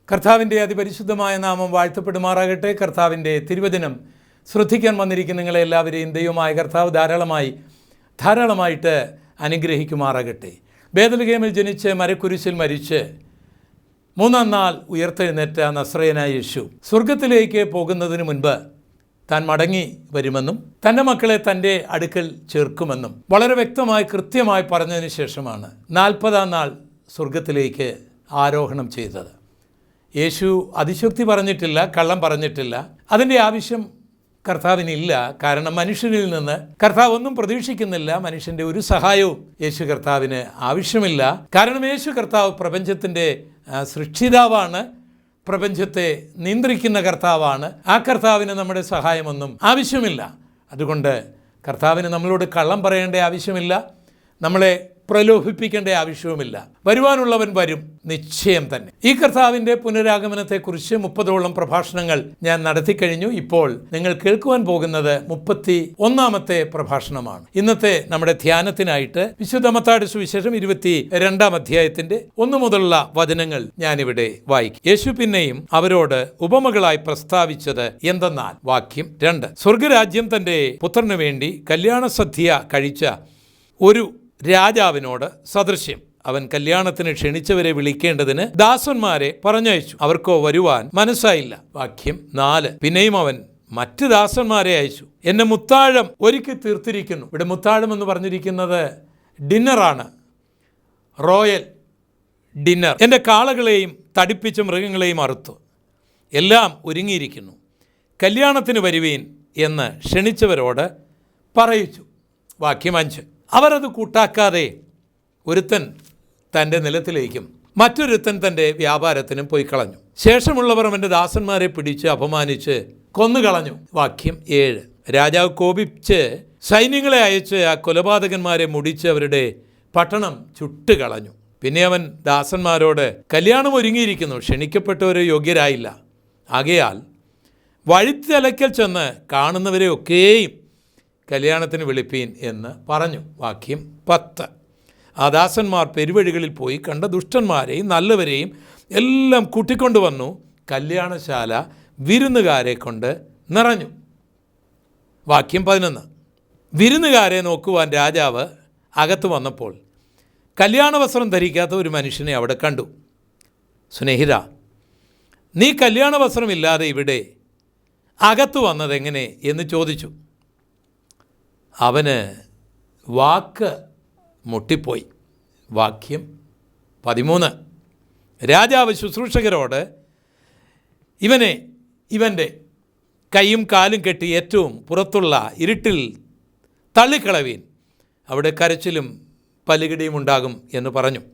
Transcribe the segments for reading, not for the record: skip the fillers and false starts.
കർത്താവിൻ്റെ അതിപരിശുദ്ധമായ നാമം വാഴ്ത്തപ്പെടുമാറാകട്ടെ. കർത്താവിൻ്റെ തിരുവചനം ശ്രദ്ധിക്കാൻ വന്നിരിക്കുന്ന നിങ്ങളെ എല്ലാവരെയും ദൈവമായ കർത്താവ് ധാരാളമായിട്ട് അനുഗ്രഹിക്കുമാറാകട്ടെ. ബേത്ലഹേമിൽ ജനിച്ച് മരക്കുരിശിൽ മരിച്ച് മൂന്നാം നാൾ ഉയർത്തെഴുന്നേറ്റ നസ്രയനായ യേശു സ്വർഗത്തിലേക്ക് പോകുന്നതിന് മുൻപ് താൻ മടങ്ങി വരുമെന്നും തൻ്റെ മക്കളെ തൻ്റെ അടുക്കൽ ചേർക്കുമെന്നും വളരെ വ്യക്തമായി കൃത്യമായി പറഞ്ഞതിന് ശേഷമാണ് 40-ാം നാൾ സ്വർഗത്തിലേക്ക് ആരോഹണം ചെയ്തത്. യേശു അതിശക്തി പറഞ്ഞിട്ടില്ല, കള്ളം പറഞ്ഞിട്ടില്ല. അതിൻ്റെ ആവശ്യം കർത്താവിനില്ല. കാരണം മനുഷ്യനിൽ നിന്ന് കർത്താവ് ഒന്നും പ്രതീക്ഷിക്കുന്നില്ല. മനുഷ്യൻ്റെ ഒരു സഹായവും യേശു കർത്താവിന് ആവശ്യമില്ല. കാരണം യേശു കർത്താവ് പ്രപഞ്ചത്തിൻ്റെ സൃഷ്ടിതാവാണ്, പ്രപഞ്ചത്തെ നിയന്ത്രിക്കുന്ന കർത്താവാണ്. ആ കർത്താവിന് നമ്മുടെ സഹായമൊന്നും ആവശ്യമില്ല. അതുകൊണ്ട് കർത്താവിന് നമ്മളോട് കള്ളം പറയേണ്ട ആവശ്യമില്ല, നമ്മളെ പ്രലോഭിപ്പിക്കേണ്ട ആവശ്യവുമില്ല. വരുവാനുള്ളവൻ വരും, നിശ്ചയം തന്നെ. ഈ കർത്താവിൻ്റെ പുനരാഗമനത്തെക്കുറിച്ച് 30ഓളം പ്രഭാഷണങ്ങൾ ഞാൻ നടത്തിക്കഴിഞ്ഞു. ഇപ്പോൾ നിങ്ങൾ കേൾക്കുവാൻ പോകുന്നത് 31-ാമത്തെ പ്രഭാഷണമാണ്. ഇന്നത്തെ നമ്മുടെ ധ്യാനത്തിനായിട്ട് വിശുദ്ധ മത്തായിയുടെ സുവിശേഷം 22-ാം അധ്യായത്തിന്റെ 1 മുതലുള്ള വചനങ്ങൾ ഞാനിവിടെ വായിക്കും. യേശു പിന്നെയും അവരോട് ഉപമകളായി പ്രസ്താവിച്ചത് എന്തെന്നാൽ, വാക്യം 2, സ്വർഗരാജ്യം തന്റെ പുത്രനു വേണ്ടി കല്യാണ സദ്യ കഴിച്ച ഒരു രാജാവിനോട് സദൃശ്യം. അവൻ കല്യാണത്തിന് ക്ഷണിച്ചവരെ വിളിക്കേണ്ടതിന് ദാസന്മാരെ പറഞ്ഞയച്ചു. അവർക്കോ വരുവാൻ മനസ്സായില്ല. വാക്യം 4, പിന്നെയും അവൻ മറ്റ് ദാസന്മാരെ അയച്ചു. എന്നെ മുത്താഴം ഒരുക്കി തീർത്തിരിക്കുന്നു. ഇവിടെ മുത്താഴം എന്ന് പറഞ്ഞിരിക്കുന്നത് ഡിന്നറാണ്, റോയൽ ഡിന്നർ. എൻ്റെ കാളകളെയും തടിപ്പിച്ച മൃഗങ്ങളെയും അറുത്തു, എല്ലാം ഒരുങ്ങിയിരിക്കുന്നു, കല്യാണത്തിന് വരുവീൻ എന്ന് ക്ഷണിച്ചവരോട് പറയിച്ചു. വാക്യം 5, അവരത് കൂട്ടാക്കാതെ ഒരുത്തൻ തൻ്റെ നിലത്തിലേക്കും മറ്റൊരുത്തൻ തൻ്റെ വ്യാപാരത്തിനും പോയി കളഞ്ഞു. ശേഷമുള്ളവർ അവൻ്റെ ദാസന്മാരെ പിടിച്ച് അപമാനിച്ച് കൊന്നുകളഞ്ഞു. വാക്യം 7, രാജാവ് കോപിച്ച് സൈന്യങ്ങളെ അയച്ച് ആ കൊലപാതകന്മാരെ മുടിച്ച് അവരുടെ പട്ടണം ചുട്ടുകളഞ്ഞു. പിന്നെ അവൻ ദാസന്മാരോട്, കല്യാണം ഒരുങ്ങിയിരിക്കുന്നു, ക്ഷണിക്കപ്പെട്ടവർ യോഗ്യരായില്ല. ആകയാൽ വഴിത്തലയ്ക്കൽ ചെന്ന് കാണുന്നവരെ ഒക്കെയും കല്യാണത്തിന് വിളിപ്പീൻ എന്ന് പറഞ്ഞു. വാക്യം 10, ആ ദാസന്മാർ പെരുവഴികളിൽ പോയി കണ്ട ദുഷ്ടന്മാരെയും നല്ലവരെയും എല്ലാം കൂട്ടിക്കൊണ്ടുവന്നു. കല്യാണശാല വിരുന്നുകാരെ കൊണ്ട് നിറഞ്ഞു. വാക്യം 11, വിരുന്നുകാരെ നോക്കുവാൻ രാജാവ് അകത്ത് വന്നപ്പോൾ കല്യാണ വസ്ത്രം ധരിക്കാത്ത ഒരു മനുഷ്യനെ അവിടെ കണ്ടു. സ്നേഹിത, നീ കല്യാണ വസ്ത്രമില്ലാതെ ഇവിടെ അകത്ത് വന്നതെങ്ങനെ എന്ന് ചോദിച്ചു. അവന് വാക്ക് മുട്ടിപ്പോയി. വാക്യം 13, രാജാവ് ശുശ്രൂഷകരോട്, ഇവൻ്റെ കൈയും കാലും കെട്ടി ഏറ്റവും പുറത്തുള്ള ഇരുട്ടിൽ തള്ളിക്കളവീൻ, അവിടെ കരച്ചിലും പല്ലുകടിയും ഉണ്ടാകും എന്ന് പറഞ്ഞു.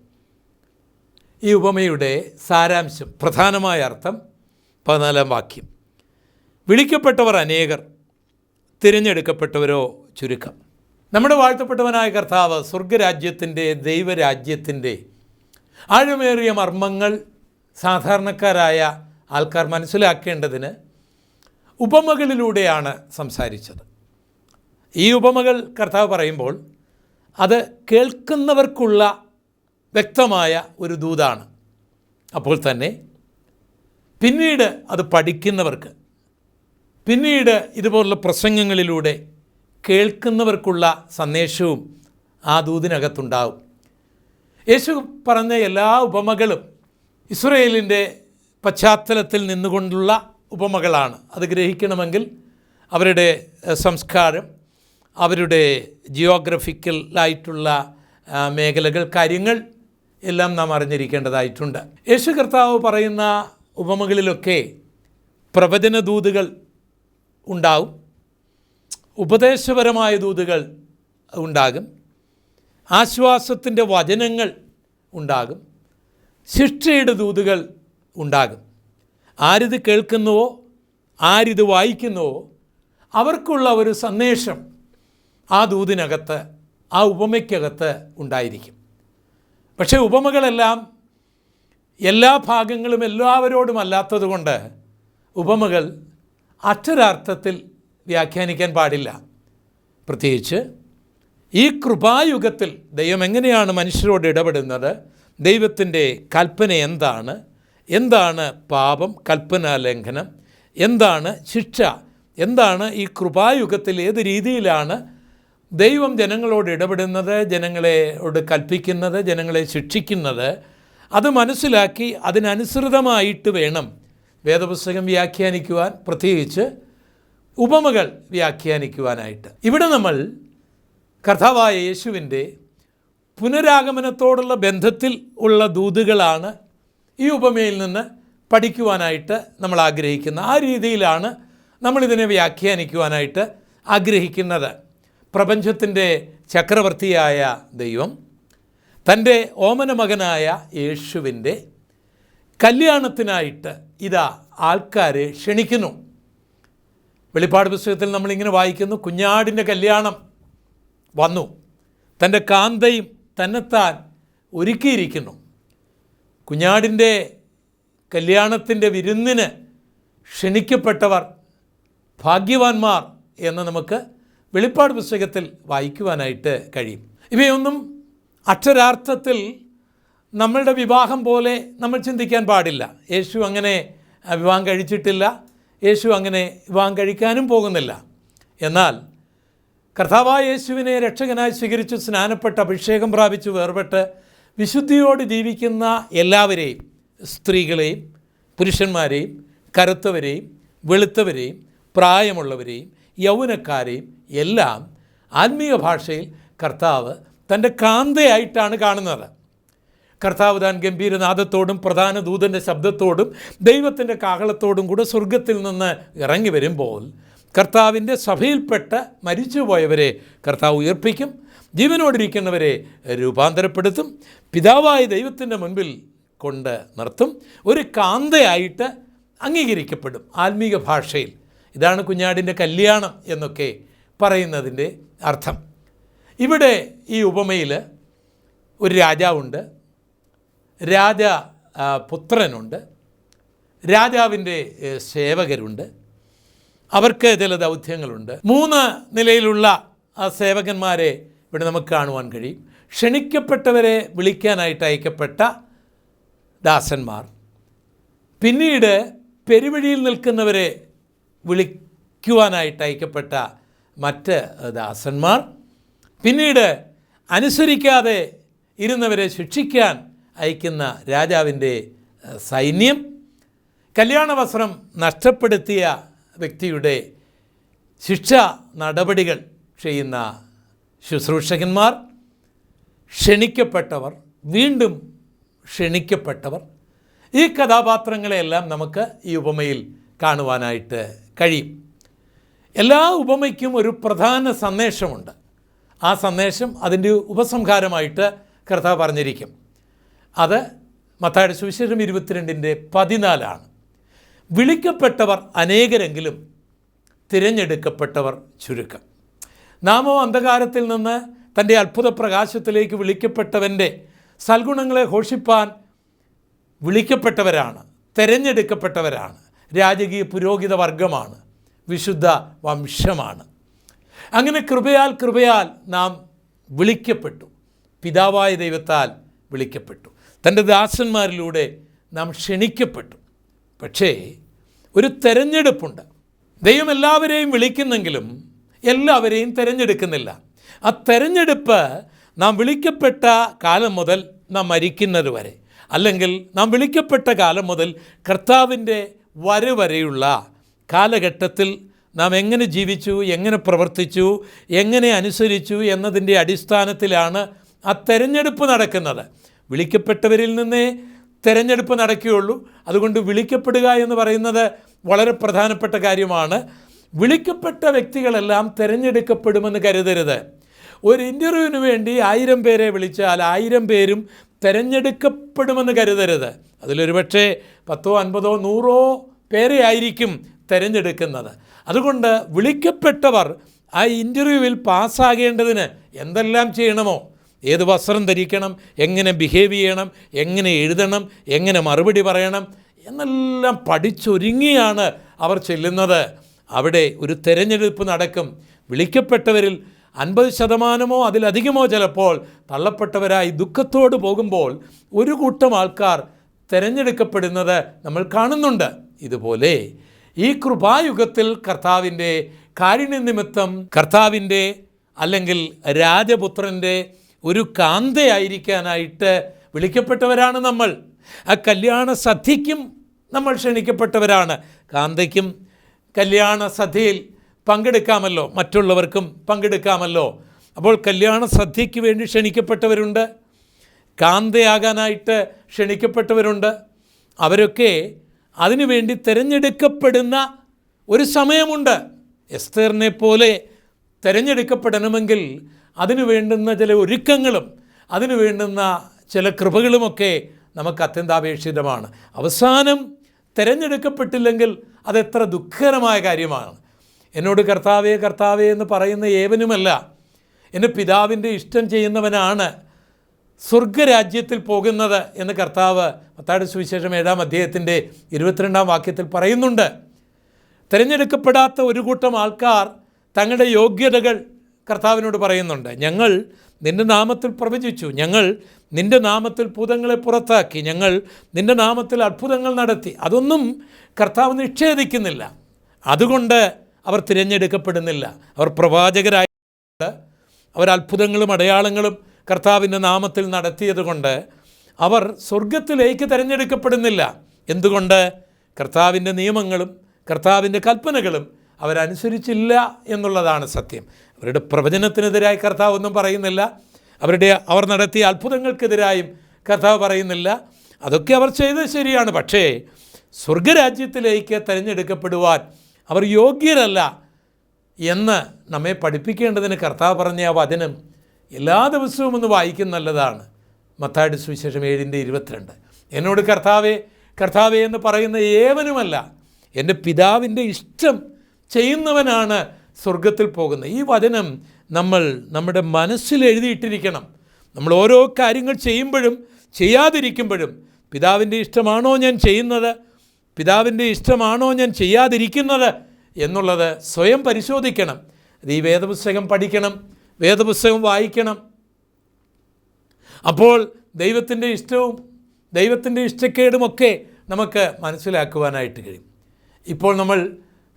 ഈ ഉപമയുടെ സാരാംശം, പ്രധാനമായ അർത്ഥം 14-ാം വാക്യം, വിളിക്കപ്പെട്ടവർ അനേകർ, തിരഞ്ഞെടുക്കപ്പെട്ടവരോ ചുരുക്കം. നമ്മുടെ വാഴ്ത്തപ്പെട്ടവനായ കർത്താവ് സ്വർഗരാജ്യത്തിൻ്റെ, ദൈവരാജ്യത്തിൻ്റെ ആഴമേറിയ മർമ്മങ്ങൾ സാധാരണക്കാരായ ആൾക്കാർ മനസ്സിലാക്കേണ്ടതിന് ഉപമകളിലൂടെയാണ് സംസാരിച്ചത്. ഈ ഉപമകൾ കർത്താവ് പറയുമ്പോൾ അത് കേൾക്കുന്നവർക്കുള്ള വ്യക്തമായ ഒരു ദൂതാണ്. അപ്പോൾ തന്നെ പിന്നീട് അത് പഠിക്കുന്നവർക്ക്, പിന്നീട് ഇതുപോലുള്ള പ്രസംഗങ്ങളിലൂടെ കേൾക്കുന്നവർക്കുള്ള സന്ദേശവും ആ ദൂതിനകത്തുണ്ടാവും. യേശു പറഞ്ഞ എല്ലാ ഉപമകളും ഇസ്രായേലിൻ്റെ പശ്ചാത്തലത്തിൽ നിന്നുകൊണ്ടുള്ള ഉപമകളാണ്. അത് ഗ്രഹിക്കണമെങ്കിൽ അവരുടെ സംസ്കാരം, അവരുടെ ജിയോഗ്രഫിക്കലായിട്ടുള്ള മേഖലകൾ, കാര്യങ്ങൾ എല്ലാം നാം അറിഞ്ഞിരിക്കേണ്ടതായിട്ടുണ്ട്. യേശു കർത്താവ് പറയുന്ന ഉപമകളിലൊക്കെ പ്രവചന ദൂതുകൾ ഉണ്ടാവും, ഉപദേശപരമായ ദൂതുകൾ ഉണ്ടാകും, ആശ്വാസത്തിൻ്റെ വചനങ്ങൾ ഉണ്ടാകും, ശിക്ഷയുടെ ദൂതുകൾ ഉണ്ടാകും. ആരിത് കേൾക്കുന്നുവോ, ആരിത് വായിക്കുന്നുവോ അവർക്കുള്ള ഒരു സന്ദേശം ആ ദൂതിനകത്ത്, ആ ഉപമയ്ക്കകത്ത് ഉണ്ടായിരിക്കും. പക്ഷേ ഉപമകളെല്ലാം എല്ലാ ഭാഗങ്ങളും എല്ലാവരോടും അല്ലാത്തതുകൊണ്ട് ഉപമകൾ അക്ഷരാർത്ഥത്തിൽ വ്യാഖ്യാനിക്കാൻ പാടില്ല. പ്രത്യേകിച്ച് ഈ കൃപായുഗത്തിൽ ദൈവം എങ്ങനെയാണ് മനുഷ്യരോട് ഇടപെടുന്നത്, ദൈവത്തിൻ്റെ കൽപ്പന എന്താണ് എന്താണ് പാപം, കൽപ്പനാ ലംഘനം, എന്താണ് ശിക്ഷ, എന്താണ് ഈ കൃപായുഗത്തിൽ ഏത് രീതിയിലാണ് ദൈവം ജനങ്ങളോട് ഇടപെടുന്നത്, ജനങ്ങളോട് കൽപ്പിക്കുന്നത്, ജനങ്ങളെ ശിക്ഷിക്കുന്നത്, അത് മനസ്സിലാക്കി അതിനനുസൃതമായിട്ട് വേണം വേദപുസ്തകം വ്യാഖ്യാനിക്കുവാൻ, പ്രത്യേകിച്ച് ഉപമകൾ വ്യാഖ്യാനിക്കുവാനായിട്ട്. ഇവിടെ നമ്മൾ കർത്താവായ യേശുവിൻ്റെ പുനരാഗമനത്തോടുള്ള ബന്ധത്തിൽ ഉള്ള ദൂതുകളാണ് ഈ ഉപമയിൽ നിന്ന് പഠിക്കുവാനായിട്ട് നമ്മൾ ആഗ്രഹിക്കുന്നത്. ആ രീതിയിലാണ് നമ്മളിതിനെ വ്യാഖ്യാനിക്കുവാനായിട്ട് ആഗ്രഹിക്കുന്നത്. പ്രപഞ്ചത്തിൻ്റെ ചക്രവർത്തിയായ ദൈവം തൻ്റെ ഓമന മകനായ യേശുവിൻ്റെ കല്യാണത്തിനായിട്ട് ഇതാ ആൾക്കാരെ ക്ഷണിക്കുന്നു. വെളിപ്പാട് പുസ്തകത്തിൽ നമ്മളിങ്ങനെ വായിക്കുന്നു, കുഞ്ഞാടിൻ്റെ കല്യാണം വന്നു, തൻ്റെ കാന്തയും തന്നെത്താൻ ഒരുക്കിയിരിക്കുന്നു. കുഞ്ഞാടിൻ്റെ കല്യാണത്തിൻ്റെ വിരുന്നിന് ക്ഷണിക്കപ്പെട്ടവർ ഭാഗ്യവാന്മാർ എന്ന് നമുക്ക് വെളിപ്പാട് പുസ്തകത്തിൽ വായിക്കുവാനായിട്ട് കഴിയും. ഇവയൊന്നും അക്ഷരാർത്ഥത്തിൽ നമ്മളുടെ വിവാഹം പോലെ നമ്മൾ ചിന്തിക്കാൻ പാടില്ല. യേശു അങ്ങനെ വിവാഹം കഴിച്ചിട്ടില്ല, യേശു അങ്ങനെ വിവാഹം കഴിക്കാനും പോകുന്നില്ല. എന്നാൽ കർത്താവായ യേശുവിനെ രക്ഷകനായി സ്വീകരിച്ച് സ്നാനപ്പെട്ട് അഭിഷേകം പ്രാപിച്ച് വേർപെട്ട് വിശുദ്ധിയോട് ജീവിക്കുന്ന എല്ലാവരെയും, സ്ത്രീകളെയും പുരുഷന്മാരെയും കറുത്തവരെയും വെളുത്തവരെയും പ്രായമുള്ളവരെയും യൗവനക്കാരെയും എല്ലാം ആത്മീയ ഭാഷയിൽ കർത്താവ് തൻ്റെ കാന്തയായിട്ടാണ് കാണുന്നത്. കർത്താവ് താൻ ഗംഭീരനാദത്തോടും പ്രധാന ദൂതൻ്റെ ശബ്ദത്തോടും ദൈവത്തിൻ്റെ കാഹളത്തോടും കൂടെ സ്വർഗത്തിൽ നിന്ന് ഇറങ്ങി വരുമ്പോൾ കർത്താവിൻ്റെ സഭയിൽപ്പെട്ട് മരിച്ചുപോയവരെ കർത്താവ് ഉയർപ്പിക്കും, ജീവനോടിരിക്കുന്നവരെ രൂപാന്തരപ്പെടുത്തും, പിതാവായ ദൈവത്തിൻ്റെ മുൻപിൽ കൊണ്ട് നിർത്തും, ഒരു കാന്തയായിട്ട് അംഗീകരിക്കപ്പെടും ആത്മീക ഭാഷയിൽ. ഇതാണ് കുഞ്ഞാടിൻ്റെ കല്യാണം എന്നൊക്കെ പറയുന്നതിൻ്റെ അർത്ഥം. ഇവിടെ ഈ ഉപമയിൽ ഒരു രാജാവുണ്ട്, പുത്രനുണ്ട്, രാജാവിൻ്റെ സേവകരുണ്ട്, അവർക്ക് ചില ദൗത്യങ്ങളുണ്ട്. 3 നിലയിലുള്ള ആ സേവകന്മാരെ ഇവിടെ നമുക്ക് കാണുവാൻ കഴിയും. ക്ഷണിക്കപ്പെട്ടവരെ വിളിക്കാനായിട്ട് അയക്കപ്പെട്ട ദാസന്മാർ, പിന്നീട് പെരുവഴിയിൽ നിൽക്കുന്നവരെ വിളിക്കുവാനായിട്ട് അയക്കപ്പെട്ട മറ്റ് ദാസന്മാർ, പിന്നീട് അനുസരിക്കാതെ ഇരുന്നവരെ ശിക്ഷിക്കാൻ അയക്കുന്ന രാജാവിൻ്റെ സൈന്യം, കല്യാണ വസ്ത്രം നഷ്ടപ്പെടുത്തിയ വ്യക്തിയുടെ ശിക്ഷാ നടപടികൾ ചെയ്യുന്ന ശുശ്രൂഷകന്മാർ, ക്ഷണിക്കപ്പെട്ടവർ, വീണ്ടും ക്ഷണിക്കപ്പെട്ടവർ. ഈ കഥാപാത്രങ്ങളെയെല്ലാം നമുക്ക് ഈ ഉപമയിൽ കാണുവാനായിട്ട് കഴിയും. എല്ലാ ഉപമയ്ക്കും ഒരു പ്രധാന സന്ദേശമുണ്ട്. ആ സന്ദേശം അതിൻ്റെ ഉപസംഹാരമായിട്ട് കർത്താവ് പറഞ്ഞിരിക്കും. അത് മത്തായിയുടെ സുവിശേഷം 22:14 വിളിക്കപ്പെട്ടവർ അനേകരെങ്കിലും തിരഞ്ഞെടുക്കപ്പെട്ടവർ ചുരുക്കം. നാമോ അന്ധകാരത്തിൽ നിന്ന് തൻ്റെ അത്ഭുത പ്രകാശത്തിലേക്ക് വിളിക്കപ്പെട്ടവൻ്റെ സൽഗുണങ്ങളെ ഘോഷിപ്പാൻ വിളിക്കപ്പെട്ടവരാണ്, തിരഞ്ഞെടുക്കപ്പെട്ടവരാണ്, രാജകീയ പുരോഹിത വർഗമാണ്, വിശുദ്ധ വംശമാണ്. അങ്ങനെ കൃപയാൽ നാം വിളിക്കപ്പെട്ടു, പിതാവായ ദൈവത്താൽ വിളിക്കപ്പെട്ടു, തൻ്റെ ദാസന്മാരിലൂടെ നാം ക്ഷണിക്കപ്പെട്ടു. പക്ഷേ ഒരു തിരഞ്ഞെടുപ്പുണ്ട്. ദൈവം എല്ലാവരെയും വിളിക്കുന്നെങ്കിലും എല്ലാവരെയും തിരഞ്ഞെടുക്കുന്നില്ല. ആ തിരഞ്ഞെടുപ്പ് നാം വിളിക്കപ്പെട്ട കാലം മുതൽ നാം മരിക്കുന്നത് വരെ, അല്ലെങ്കിൽ നാം വിളിക്കപ്പെട്ട കാലം മുതൽ കർത്താവിൻ്റെ വരെയുള്ള കാലഘട്ടത്തിൽ നാം എങ്ങനെ ജീവിച്ചു, എങ്ങനെ പ്രവർത്തിച്ചു, എങ്ങനെ അനുസരിച്ചു എന്നതിൻ്റെ അടിസ്ഥാനത്തിലാണ് ആ തിരഞ്ഞെടുപ്പ് നടക്കുന്നത്. വിളിക്കപ്പെട്ടവരിൽ നിന്നേ തിരഞ്ഞെടുപ്പ് നടക്കുകയുള്ളൂ. അതുകൊണ്ട് വിളിക്കപ്പെടുക എന്ന് പറയുന്നത് വളരെ പ്രധാനപ്പെട്ട കാര്യമാണ്. വിളിക്കപ്പെട്ട വ്യക്തികളെല്ലാം തിരഞ്ഞെടുക്കപ്പെടുമെന്ന് കരുതരുത്. ഒരു ഇൻ്റർവ്യൂവിന് വേണ്ടി 1000 പേരെ വിളിച്ചാൽ 1000 പേരും തിരഞ്ഞെടുക്കപ്പെടുമെന്ന് കരുതരുത്. അതിലൊരു പക്ഷേ 10, 50, 100 പേരെ ആയിരിക്കും തിരഞ്ഞെടുക്കുന്നത്. അതുകൊണ്ട് വിളിക്കപ്പെട്ടവർ ആ ഇൻ്റർവ്യൂവിൽ പാസ്സാകേണ്ടതിന് എന്തെല്ലാം ചെയ്യണമോ, ഏത് വസ്ത്രം ധരിക്കണം, എങ്ങനെ ബിഹേവ് ചെയ്യണം, എങ്ങനെ എഴുതണം, എങ്ങനെ മറുപടി പറയണം എന്നെല്ലാം പഠിച്ചൊരുങ്ങിയാണ് അവർ ചെല്ലുന്നത്. അവിടെ ഒരു തിരഞ്ഞെടുപ്പ് നടക്കും. വിളിക്കപ്പെട്ടവരിൽ 50% അതിലധികമോ ചിലപ്പോൾ തള്ളപ്പെട്ടവരായി ദുഃഖത്തോട് പോകുമ്പോൾ ഒരു കൂട്ടം ആൾക്കാർ തിരഞ്ഞെടുക്കപ്പെടുന്നത് നമ്മൾ കാണുന്നുണ്ട്. ഇതുപോലെ ഈ കൃപായുഗത്തിൽ കർത്താവിൻ്റെ കാരുണ്യനിമിത്തം കർത്താവിൻ്റെ അല്ലെങ്കിൽ രാജപുത്രൻ്റെ ഒരു കാന്തയായിരിക്കാനായിട്ട് വിളിക്കപ്പെട്ടവരാണ് നമ്മൾ. ആ കല്യാണ സദ്യയ്ക്കും നമ്മൾ ക്ഷണിക്കപ്പെട്ടവരാണ്. കാന്തയ്ക്കും കല്യാണ സദ്യയിൽ പങ്കെടുക്കാമല്ലോ, മറ്റുള്ളവർക്കും പങ്കെടുക്കാമല്ലോ. അപ്പോൾ കല്യാണ സദ്യയ്ക്ക് വേണ്ടി ക്ഷണിക്കപ്പെട്ടവരുണ്ട്, കാന്തയാകാനായിട്ട് ക്ഷണിക്കപ്പെട്ടവരുണ്ട്. അവരൊക്കെ അതിനുവേണ്ടി തിരഞ്ഞെടുക്കപ്പെടുന്ന ഒരു സമയമുണ്ട്. എസ്തേറിനെ പോലെ തിരഞ്ഞെടുക്കപ്പെടണമെങ്കിൽ അതിനു വേണ്ടുന്ന ചില ഒരുക്കങ്ങളും അതിനു വേണ്ടുന്ന ചില കൃപകളുമൊക്കെ നമുക്ക് അത്യന്താപേക്ഷിതമാണ്. അവസാനം തിരഞ്ഞെടുക്കപ്പെട്ടില്ലെങ്കിൽ അതെത്ര ദുഃഖകരമായ കാര്യമാണ്. എന്നോട് കർത്താവേ കർത്താവേ എന്ന് പറയുന്ന ഏവനുമല്ല, എൻ്റെ പിതാവിൻ്റെ ഇഷ്ടം ചെയ്യുന്നവനാണ് സ്വർഗരാജ്യത്തിൽ പോകുന്നത് എന്ന് കർത്താവ് മത്തായിയുടെ സുവിശേഷം 7-ാം അധ്യായത്തിൻ്റെ 22-ാം വാക്യത്തിൽ പറയുന്നുണ്ട്. തിരഞ്ഞെടുക്കപ്പെടാത്ത ഒരു കൂട്ടം ആൾക്കാർ തങ്ങളുടെ യോഗ്യതകൾ കർത്താവിനോട് പറയുന്നുണ്ട്. ഞങ്ങൾ നിൻ്റെ നാമത്തിൽ പ്രവചിച്ചു, ഞങ്ങൾ നിൻ്റെ നാമത്തിൽ ഭൂതങ്ങളെ പുറത്താക്കി, ഞങ്ങൾ നിൻ്റെ നാമത്തിൽ അത്ഭുതങ്ങൾ നടത്തി. അതൊന്നും കർത്താവ് നിഷേധിക്കുന്നില്ല. അതുകൊണ്ട് അവർ തിരഞ്ഞെടുക്കപ്പെടുന്നില്ല. അവർ പ്രവാചകരായിട്ട് അവർ അത്ഭുതങ്ങളും അടയാളങ്ങളും കർത്താവിൻ്റെ നാമത്തിൽ നടത്തിയതുകൊണ്ട് അവർ സ്വർഗത്തിലേക്ക് തിരഞ്ഞെടുക്കപ്പെടുന്നില്ല. എന്തുകൊണ്ട്? കർത്താവിൻ്റെ നിയമങ്ങളും കർത്താവിൻ്റെ കൽപ്പനകളും അവരനുസരിച്ചില്ല എന്നുള്ളതാണ് സത്യം. അവരുടെ പ്രവചനത്തിനെതിരായി കർത്താവ് ഒന്നും പറയുന്നില്ല, അവർ നടത്തിയ അത്ഭുതങ്ങൾക്കെതിരായും കർത്താവ് പറയുന്നില്ല. അതൊക്കെ അവർ ചെയ്തത് ശരിയാണ്. പക്ഷേ സ്വർഗരാജ്യത്തിലേക്ക് തിരഞ്ഞെടുക്കപ്പെടുവാൻ അവർ യോഗ്യരല്ല എന്ന് നമ്മെ പഠിപ്പിക്കേണ്ടതിന് കർത്താവ് പറഞ്ഞ ആ വചനം എല്ലാ ദിവസവും ഒന്ന് വായിക്കുന്ന നല്ലതാണ്. മത്തായിയുടെ സുവിശേഷം 7:22. എന്നോട് കർത്താവേ കർത്താവേ എന്ന് പറയുന്ന ഏവനുമല്ല, എൻ്റെ പിതാവിൻ്റെ ഇഷ്ടം ചെയ്യുന്നവനാണ് സ്വർഗത്തിൽ പോകുന്നത്. ഈ വചനം നമ്മൾ നമ്മുടെ മനസ്സിൽ എഴുതിയിട്ടിരിക്കണം. നമ്മൾ ഓരോ കാര്യങ്ങൾ ചെയ്യുമ്പോഴും ചെയ്യാതിരിക്കുമ്പോഴും പിതാവിൻ്റെ ഇഷ്ടമാണോ ഞാൻ ചെയ്യുന്നത്, പിതാവിൻ്റെ ഇഷ്ടമാണോ ഞാൻ ചെയ്യാതിരിക്കുന്നത് എന്നുള്ളത് സ്വയം പരിശോധിക്കണം. അത് ഈ വേദപുസ്തകം പഠിക്കണം, വേദപുസ്തകം വായിക്കണം. അപ്പോൾ ദൈവത്തിൻ്റെ ഇഷ്ടവും ദൈവത്തിൻ്റെ ഇഷ്ടക്കേടുമൊക്കെ നമുക്ക് മനസ്സിലാക്കുവാനായിട്ട് കഴിയും. ഇപ്പോൾ നമ്മൾ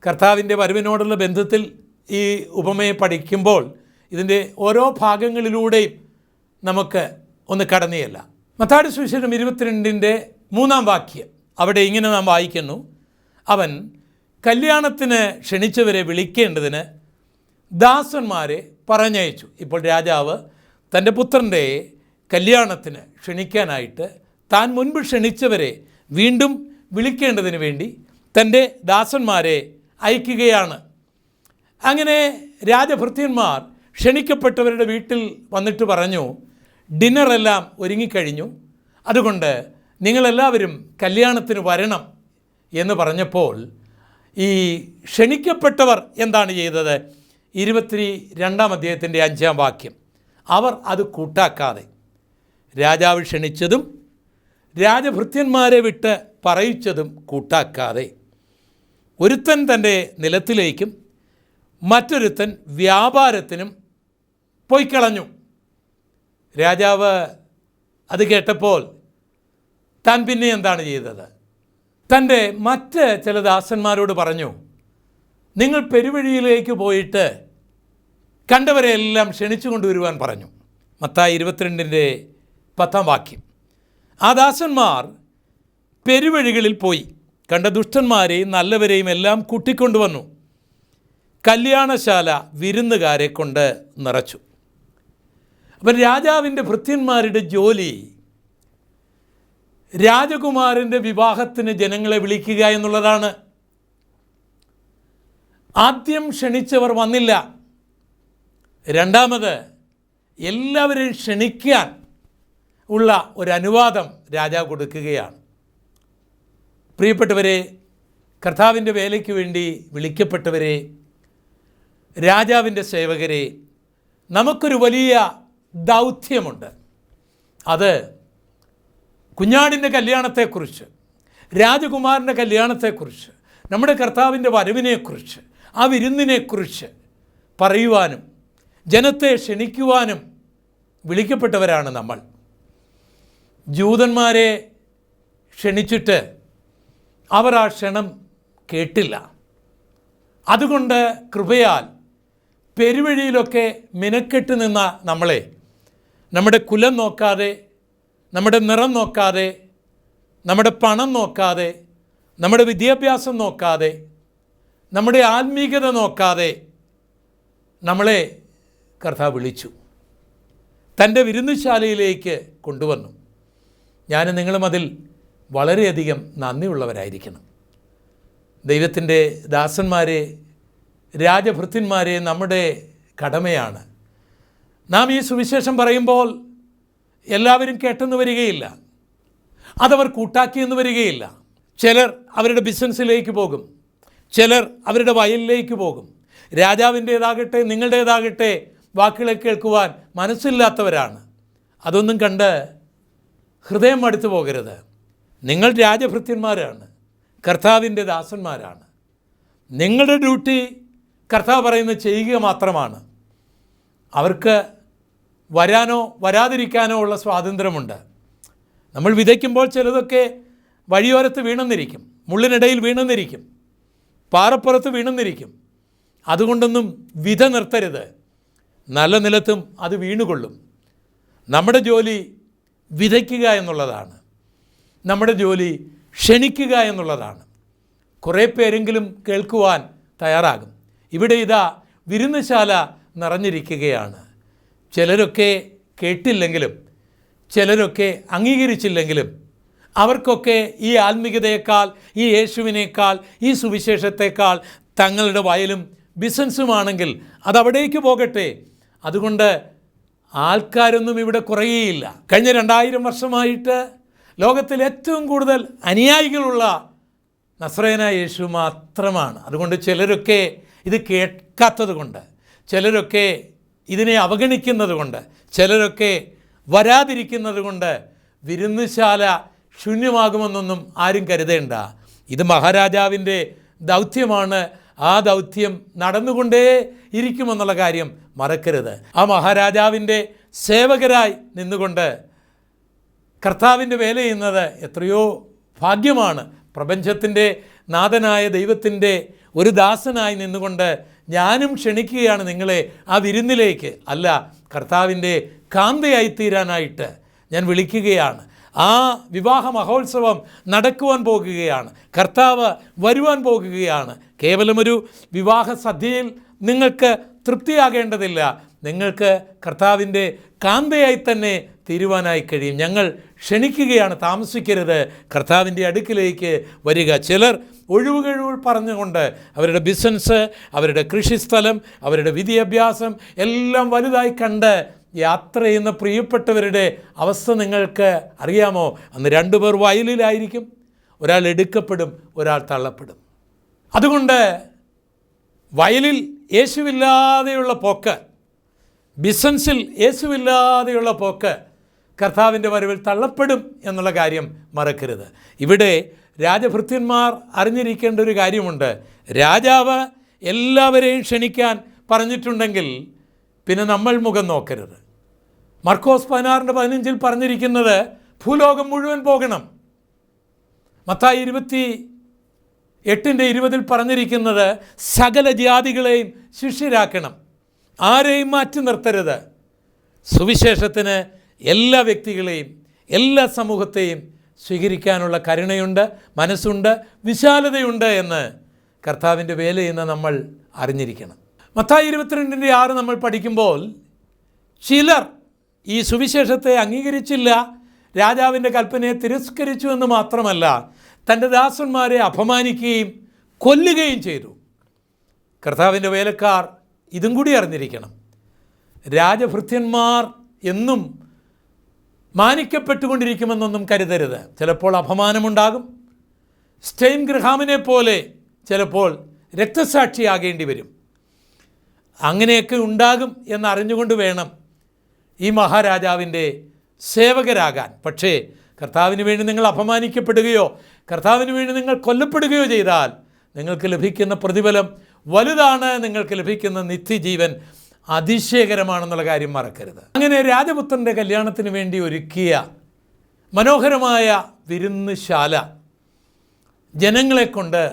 കർത്താവിൻ്റെ വരവിനോടുള്ള ബന്ധത്തിൽ ഈ ഉപമയെ പഠിക്കുമ്പോൾ ഇതിൻ്റെ ഓരോ ഭാഗങ്ങളിലൂടെയും നമുക്ക് ഒന്ന് കടന്നുചെല്ല. മത്തായിയുടെ സുവിശേഷം 22-ന്റെ-3-ാം വാക്യം അവിടെ ഇങ്ങനെ നാം വായിക്കുന്നു: അവൻ കല്യാണത്തിന് ക്ഷണിച്ചവരെ വിളിക്കേണ്ടതിന് ദാസന്മാരെ പറഞ്ഞയച്ചു. ഇപ്പോൾ രാജാവ് തൻ്റെ പുത്രൻ്റെ കല്യാണത്തിന് ക്ഷണിക്കാനായിട്ട് താൻ മുൻപ് ക്ഷണിച്ചവരെ വീണ്ടും വിളിക്കേണ്ടതിന് വേണ്ടി തൻ്റെ ദാസന്മാരെ അയക്കുകയാണ്. അങ്ങനെ രാജഭൃത്യന്മാർ ക്ഷണിക്കപ്പെട്ടവരുടെ വീട്ടിൽ വന്നിട്ട് പറഞ്ഞു, ഡിന്നറെല്ലാം ഒരുങ്ങിക്കഴിഞ്ഞു, അതുകൊണ്ട് നിങ്ങളെല്ലാവരും കല്യാണത്തിന് വരണം എന്ന് പറഞ്ഞപ്പോൾ ഈ ക്ഷണിക്കപ്പെട്ടവർ എന്താണ് ചെയ്തത്? 22-ാം അധ്യായത്തിൻ്റെ 5-ാം വാക്യം. അവർ അത് കൂട്ടാക്കാതെ രാജാവ് ക്ഷണിച്ചതും രാജഭൃത്യന്മാരെ വിട്ട് പറയിച്ചതും കൂട്ടാക്കാതെ ഒരുത്തൻ തൻ്റെ നിലത്തിലേക്കും മറ്റൊരുത്തൻ വ്യാപാരത്തിനും പോയിക്കളഞ്ഞു. രാജാവ് അത് കേട്ടപ്പോൾ താൻ പിന്നെ എന്താണ് ചെയ്തത്? തൻ്റെ മറ്റ് ചില ദാസന്മാരോട് പറഞ്ഞു, നിങ്ങൾ പെരുവഴിയിലേക്ക് പോയിട്ട് കണ്ടവരെയെല്ലാം ക്ഷണിച്ചു കൊണ്ടുവരുവാൻ പറഞ്ഞു. മത്തായി 22-ന്റെ-10-ാം വാക്യം. ആ ദാസന്മാർ പെരുവഴികളിൽ പോയി കണ്ട ദുഷ്ടന്മാരെയും നല്ലവരെയും എല്ലാം കൂട്ടിക്കൊണ്ടുവന്നു. കല്യാണശാല വിരുന്നുകാരെ കൊണ്ട് നിറച്ചു. അപ്പം രാജാവിൻ്റെ ഭൃത്യന്മാരുടെ ജോലി രാജകുമാരൻ്റെ വിവാഹത്തിന് ജനങ്ങളെ വിളിക്കുക എന്നുള്ളതാണ്. ആദ്യം ക്ഷണിച്ചവർ വന്നില്ല. രണ്ടാമത് എല്ലാവരെയും ക്ഷണിക്കാൻ ഉള്ള ഒരനുവാദം രാജാവ് കൊടുക്കുകയാണ്. പ്രിയപ്പെട്ടവരെ, കർത്താവിൻ്റെ വേലയ്ക്ക് വേണ്ടി വിളിക്കപ്പെട്ടവരെ, രാജാവിൻ്റെ സേവകരെ, നമുക്കൊരു വലിയ ദൗത്യമുണ്ട്. അത് കുഞ്ഞാടിൻ്റെ കല്യാണത്തെക്കുറിച്ച്, രാജകുമാരൻ്റെ കല്യാണത്തെക്കുറിച്ച്, നമ്മുടെ കർത്താവിൻ്റെ വരവിനെക്കുറിച്ച്, ആ വിരുന്നിനെക്കുറിച്ച് പറയുവാനും ജനത്തെ ക്ഷണിക്കുവാനും വിളിക്കപ്പെട്ടവരാണ് നമ്മൾ. ജൂതന്മാരെ ക്ഷണിച്ചിട്ട് അവർ ആ ക്ഷണം കേട്ടില്ല. അതുകൊണ്ട് കൃപയാൽ പെരുവഴിയിലൊക്കെ മിനക്കെട്ട് നിന്ന നമ്മളെ നമ്മുടെ കുലം നോക്കാതെ, നമ്മുടെ നിറം നോക്കാതെ, നമ്മുടെ പണം നോക്കാതെ, നമ്മുടെ വിദ്യാഭ്യാസം നോക്കാതെ, നമ്മുടെ ആത്മീകത നോക്കാതെ നമ്മളെ കർത്താവ് വിളിച്ചു, തൻ്റെ വിരുന്നുശാലയിലേക്ക് കൊണ്ടുവന്നു. ഞാനും നിങ്ങളും അതിൽ വളരെയധികം നന്ദിയുള്ളവരായിരിക്കണം. ദൈവത്തിൻ്റെ ദാസന്മാരെ, രാജഭൃത്യന്മാരെ, നമ്മുടെ കടമയാണ്. നാം ഈ സുവിശേഷം പറയുമ്പോൾ എല്ലാവരും കേട്ടെന്ന് വരികയില്ല, അതവർ കൂട്ടാക്കിയെന്ന് വരികയില്ല. ചിലർ അവരുടെ ബിസിനസ്സിലേക്ക് പോകും, ചിലർ അവരുടെ വയലിലേക്ക് പോകും. രാജാവിൻ്റേതാകട്ടെ നിങ്ങളുടേതാകട്ടെ വാക്കുകളെ കേൾക്കുവാൻ മനസ്സില്ലാത്തവരാണ്. അതൊന്നും കണ്ട് ഹൃദയം മടുത്തു പോകരുത്. നിങ്ങൾ രാജഭൃത്യന്മാരാണ്, കർത്താവിൻ്റെ ദാസന്മാരാണ്. നിങ്ങളുടെ ഡ്യൂട്ടി കർത്താവ് പറയുന്നത് ചെയ്യുക മാത്രമാണ്. അവർക്ക് വരാനോ വരാതിരിക്കാനോ ഉള്ള സ്വാതന്ത്ര്യമുണ്ട്. നമ്മൾ വിതയ്ക്കുമ്പോൾ ചിലതൊക്കെ വഴിയോരത്ത് വീണെന്നിരിക്കും, മുള്ളിനിടയിൽ വീണെന്നിരിക്കും, പാറപ്പുറത്ത് വീണെന്നിരിക്കും. അതുകൊണ്ടൊന്നും വിത നിർത്തരുത്. നല്ല നിലത്തും അത് വീണുകൊള്ളും. നമ്മുടെ ജോലി വിതയ്ക്കുക എന്നുള്ളതാണ്. നമ്മുടെ ജോലി ക്ഷണിക്കുക എന്നുള്ളതാണ്. കുറേ പേരെങ്കിലും കേൾക്കുവാൻ തയ്യാറാകും. ഇവിടെ ഇതാ വിരുന്നുശാല നിറഞ്ഞിരിക്കുകയാണ്. ചിലരൊക്കെ കേട്ടില്ലെങ്കിലും, ചിലരൊക്കെ അംഗീകരിച്ചില്ലെങ്കിലും, അവർക്കൊക്കെ ഈ ആത്മീകതയേക്കാൾ, ഈ യേശുവിനേക്കാൾ, ഈ സുവിശേഷത്തേക്കാൾ തങ്ങളുടെ വയലും ബിസിനസ്സുമാണെങ്കിൽ അതവിടേക്ക് പോകട്ടെ. അതുകൊണ്ട് ആൾക്കാരൊന്നും ഇവിടെ കുറയുകയില്ല. കഴിഞ്ഞ 2000 വർഷമായിട്ട് ലോകത്തിൽ ഏറ്റവും കൂടുതൽ അനുയായികളുള്ള നസ്രയനായ യേശു മാത്രമാണ്. അതുകൊണ്ട് ചിലരൊക്കെ ഇത് കേൾക്കാത്തത് കൊണ്ട്, ചിലരൊക്കെ ഇതിനെ അവഗണിക്കുന്നത് കൊണ്ട്, ചിലരൊക്കെ വരാതിരിക്കുന്നത് കൊണ്ട് വിരുന്നുശാല ശൂന്യമാകുമെന്നൊന്നും ആരും കരുതേണ്ട. ഇത് മഹാരാജാവിൻ്റെ ദൗത്യമാണ്. ആ ദൗത്യം നടന്നുകൊണ്ടേ ഇരിക്കുമെന്നുള്ള കാര്യം മറക്കരുത്. ആ മഹാരാജാവിൻ്റെ സേവകരായി നിന്നുകൊണ്ട് കർത്താവിൻ്റെ വേല ചെയ്യുന്നത് എത്രയോ ഭാഗ്യമാണ്. പ്രപഞ്ചത്തിൻ്റെ നാഥനായ ദൈവത്തിൻ്റെ ഒരു ദാസനായി നിന്നുകൊണ്ട് ഞാനും ക്ഷണിക്കുകയാണ് നിങ്ങളെ ആ വിരുന്നിലേക്ക്. അല്ല, കർത്താവിൻ്റെ കാന്തയായിത്തീരാനായിട്ട് ഞാൻ വിളിക്കുകയാണ്. ആ വിവാഹ മഹോത്സവം നടക്കുവാൻ പോകുകയാണ്. കർത്താവ് വരുവാൻ പോകുകയാണ്. കേവലമൊരു വിവാഹ സദ്യയിൽ നിങ്ങൾക്ക് തൃപ്തിയാകേണ്ടതില്ല. നിങ്ങൾക്ക് കർത്താവിൻ്റെ കാന്തയായി തന്നെ തീരുവാനായി കഴിയും. ഞങ്ങൾ ക്ഷണിക്കുകയാണ്, താമസിക്കരുത്, കർത്താവിൻ്റെ അടുക്കിലേക്ക് വരിക. ചിലർ ഒഴിവുകഴിവ് പറഞ്ഞുകൊണ്ട് അവരുടെ ബിസിനസ്, അവരുടെ കൃഷിസ്ഥലം, അവരുടെ വിദ്യാഭ്യാസം എല്ലാം വലുതായി കണ്ട് യാത്ര ചെയ്യുന്ന പ്രിയപ്പെട്ടവരുടെ അവസ്ഥ നിങ്ങൾക്ക് അറിയാമോ? അന്ന് 2 പേർ വയലിലായിരിക്കും, ഒരാൾ എടുക്കപ്പെടും, ഒരാൾ തള്ളപ്പെടും. അതുകൊണ്ട് വയലിൽ യേശുവില്ലാതെയുള്ള പോക്ക്, ബിസിനസ്സിൽ യേശുവില്ലാതെയുള്ള പോക്ക് കർത്താവിൻ്റെ വരവിൽ തള്ളപ്പെടും എന്നുള്ള കാര്യം മറക്കരുത്. ഇവിടെ രാജഭൃത്യന്മാർ അറിഞ്ഞിരിക്കേണ്ട ഒരു കാര്യമുണ്ട്. രാജാവ് എല്ലാവരെയും ക്ഷണിക്കാൻ പറഞ്ഞിട്ടുണ്ടെങ്കിൽ പിന്നെ നമ്മൾ മുഖം നോക്കരുത്. മർക്കോസ് 16:15 പറഞ്ഞിരിക്കുന്നത് ഭൂലോകം മുഴുവൻ പോകണം. മത്തായി 28:20 പറഞ്ഞിരിക്കുന്നത് സകല ജാതികളെയും ശിഷ്യരാക്കണം. ആരെയും മാറ്റി നിർത്തരുത്. സുവിശേഷത്തിന് എല്ലാ വ്യക്തികളെയും, എല്ലാ സമൂഹത്തെയും സ്വീകരിക്കാനുള്ള കരുണയുണ്ട്, മനസ്സുണ്ട്, വിശാലതയുണ്ട് എന്ന് കർത്താവിൻ്റെ വേല ചെയ്യുന്ന നമ്മൾ അറിഞ്ഞിരിക്കണം. മത്തായി 22:6 നമ്മൾ പഠിക്കുമ്പോൾ ചിലർ ഈ സുവിശേഷത്തെ അംഗീകരിച്ചില്ല, രാജാവിൻ്റെ കൽപ്പനയെ തിരസ്കരിച്ചു എന്ന് മാത്രമല്ല, തൻ്റെ ദാസന്മാരെ അപമാനിക്കുകയും കൊല്ലുകയും ചെയ്തു. കർത്താവിൻ്റെ വേലക്കാർ ഇതും കൂടി അറിഞ്ഞിരിക്കണം. രാജഭൃത്യന്മാർ എന്നും മാനിക്കപ്പെട്ടുകൊണ്ടിരിക്കുമെന്നൊന്നും കരുതരുത്. ചിലപ്പോൾ അപമാനമുണ്ടാകും. സ്റ്റെയിൻ ഗ്രഹാമിനെ പോലെ ചിലപ്പോൾ രക്തസാക്ഷിയാകേണ്ടി വരും. അങ്ങനെയൊക്കെ ഉണ്ടാകും എന്നറിഞ്ഞുകൊണ്ട് വേണം ഈ മഹാരാജാവിൻ്റെ സേവകരാകാൻ. പക്ഷേ കർത്താവിന് വേണ്ടി നിങ്ങൾ അപമാനിക്കപ്പെടുകയോ കർത്താവിന് വേണ്ടി നിങ്ങൾ കൊല്ലപ്പെടുകയോ ചെയ്താൽ നിങ്ങൾക്ക് ലഭിക്കുന്ന പ്രതിഫലം വലുതാണ്. നിങ്ങൾക്ക് ലഭിക്കുന്ന നിത്യജീവൻ അതിശയകരമാണെന്നുള്ള കാര്യം മറക്കരുത്. അങ്ങനെ രാജപുത്രൻ്റെ കല്യാണത്തിന് വേണ്ടി ഒരുക്കിയ മനോഹരമായ വിരുന്നുശാല ജനങ്ങളെ കൊണ്ട്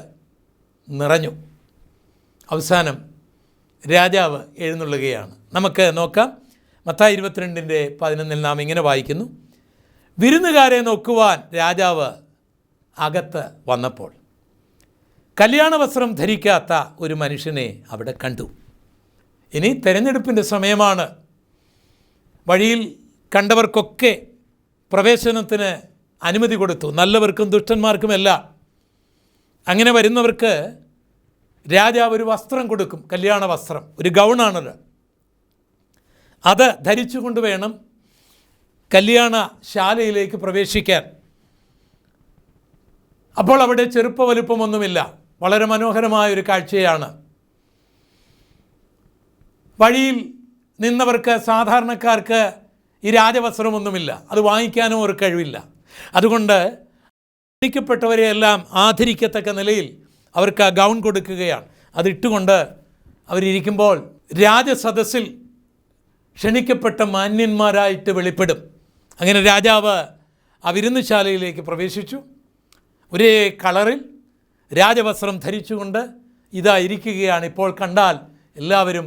നിറഞ്ഞു. അവസാനം രാജാവ് എഴുന്നള്ളുകയാണ്. നമുക്ക് നോക്കാം. മത്തായി 22:11 നാം ഇങ്ങനെ വായിക്കുന്നു: വിരുന്നുകാരെ നോക്കുവാൻ രാജാവ് അകത്ത് വന്നപ്പോൾ കല്യാണ വസ്ത്രം ധരിക്കാത്ത ഒരു മനുഷ്യനെ അവിടെ കണ്ടു. ഇനി തെരഞ്ഞെടുപ്പിൻ്റെ സമയമാണ്. വഴിയിൽ കണ്ടവർക്കൊക്കെ പ്രവേശനത്തിന് അനുമതി കൊടുത്തു, നല്ലവർക്കും ദുഷ്ടന്മാർക്കുമെല്ലാം. അങ്ങനെ വരുന്നവർക്ക് രാജാവ് ഒരു വസ്ത്രം കൊടുക്കും, കല്യാണ വസ്ത്രം, ഒരു ഗൗണാണത്. അത് ധരിച്ചുകൊണ്ട് വേണം കല്യാണശാലയിലേക്ക് പ്രവേശിക്കാൻ. അപ്പോൾ അവിടെ ചെറുപ്പ വലുപ്പമൊന്നുമില്ല, വളരെ മനോഹരമായൊരു കാഴ്ചയാണ്. വഴിയിൽ നിന്നവർക്ക്, സാധാരണക്കാർക്ക് ഈ രാജവസ്ത്രമൊന്നുമില്ല, അത് വാങ്ങിക്കാനും ഒരു കഴിവില്ല. അതുകൊണ്ട് ക്ഷണിക്കപ്പെട്ടവരെയെല്ലാം ആദരിക്കത്തക്ക നിലയിൽ അവർക്ക് ആ ഗൗൺ കൊടുക്കുകയാണ്. അതിട്ടുകൊണ്ട് അവരിയ്ക്കുമ്പോൾ രാജസദസ്സിൽ ക്ഷണിക്കപ്പെട്ട മാന്യന്മാരായിട്ട് വെളിപ്പെടും. അങ്ങനെ രാജാവ് ആ വിരുന്നുശാലയിലേക്ക് പ്രവേശിച്ചു. ഒരേ കളറിൽ രാജവസ്ത്രം ധരിച്ചുകൊണ്ട് ഇതാ ഇരിക്കുകയാണ്. ഇപ്പോൾ കണ്ടാൽ എല്ലാവരും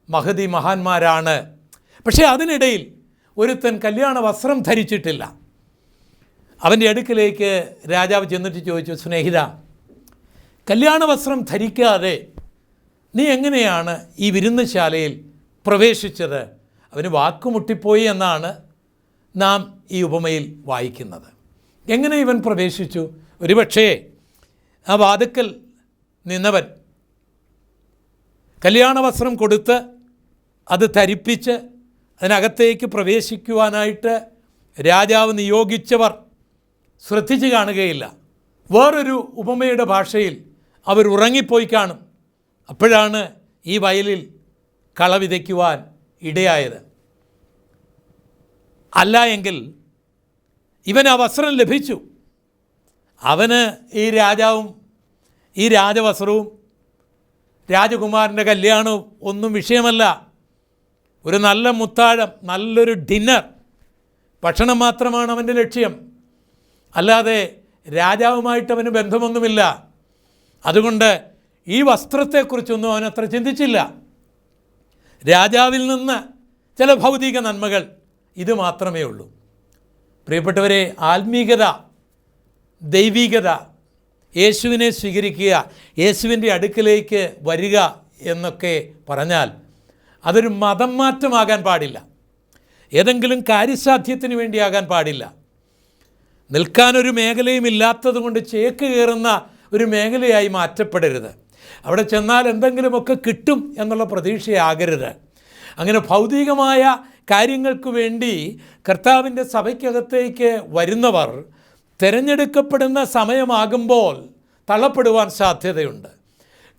മഹതി മഹാന്മാരാണ്. പക്ഷേ അതിനിടയിൽ ഒരുത്തൻ കല്യാണ വസ്ത്രം ധരിച്ചിട്ടില്ല. അവൻ്റെ അടുക്കിലേക്ക് രാജാവ് ചെന്നിട്ട് ചോദിച്ചു: സ്നേഹിത, കല്യാണ വസ്ത്രം ധരിക്കാതെ നീ എങ്ങനെയാണ് ഈ വിരുന്നുശാലയിൽ പ്രവേശിച്ചത്? അവന് വാക്കുമുട്ടിപ്പോയി എന്നാണ് നാം ഈ ഉപമയിൽ വായിക്കുന്നത്. എങ്ങനെ ഇവൻ പ്രവേശിച്ചു? ഒരുപക്ഷേ ആ വാതിക്കൽ നിന്നവൻ കല്യാണ വസ്ത്രം കൊടുത്ത് അത് ധരിപ്പിച്ച് അതിനകത്തേക്ക് പ്രവേശിക്കുവാനായിട്ട് രാജാവ് നിയോഗിച്ചവർ ശ്രദ്ധിച്ച് കാണുകയില്ല. വേറൊരു ഉപമയുടെ ഭാഷയിൽ അവർ ഉറങ്ങിപ്പോയി കാണും. അപ്പോഴാണ് ഈ വയലിൽ കള വിതയ്ക്കുവാൻ ഇടയായത്. അല്ല എങ്കിൽ ഇവൻ ആ വസ്ത്രം ലഭിച്ചു. അവന് ഈ രാജാവും ഈ രാജവസ്ത്രവും രാജകുമാരൻ്റെ കല്യാണവും ഒന്നും വിഷയമല്ല. ഒരു നല്ല മുത്താഴം, നല്ലൊരു ഡിന്നർ, ഭക്ഷണം മാത്രമാണ് അവൻ്റെ ലക്ഷ്യം. അല്ലാതെ രാജാവുമായിട്ട് അവന് ബന്ധമൊന്നുമില്ല. അതുകൊണ്ട് ഈ വസ്ത്രത്തെക്കുറിച്ചൊന്നും അവനത്ര ചിന്തിച്ചില്ല. രാജാവിൽ നിന്ന് ചില ഭൗതിക നന്മകൾ ഇത് മാത്രമേ ഉള്ളൂ. പ്രിയപ്പെട്ടവരെ, ആത്മീകത, ദൈവികത, യേശുവിനെ സ്വീകരിക്കുക, യേശുവിൻ്റെ അടുക്കലേക്ക് വരിക എന്നൊക്കെ പറഞ്ഞാൽ അതൊരു മതം മാറ്റമാകാൻ പാടില്ല. ഏതെങ്കിലും കാര്യസാധ്യത്തിന് വേണ്ടിയാകാൻ പാടില്ല. നിൽക്കാനൊരു മേഖലയും ഇല്ലാത്തത് കൊണ്ട് ചേക്ക് കയറുന്ന ഒരു മേഖലയായി മാറ്റപ്പെടരുത്. അവിടെ ചെന്നാൽ എന്തെങ്കിലുമൊക്കെ കിട്ടും എന്നുള്ള പ്രതീക്ഷയാകരുത്. അങ്ങനെ ഭൗതികമായ കാര്യങ്ങൾക്ക് വേണ്ടി കർത്താവിൻ്റെ സഭയ്ക്കകത്തേക്ക് വരുന്നവർ തിരഞ്ഞെടുക്കപ്പെടുന്ന സമയമാകുമ്പോൾ തള്ളപ്പെടുവാൻ സാധ്യതയുണ്ട്.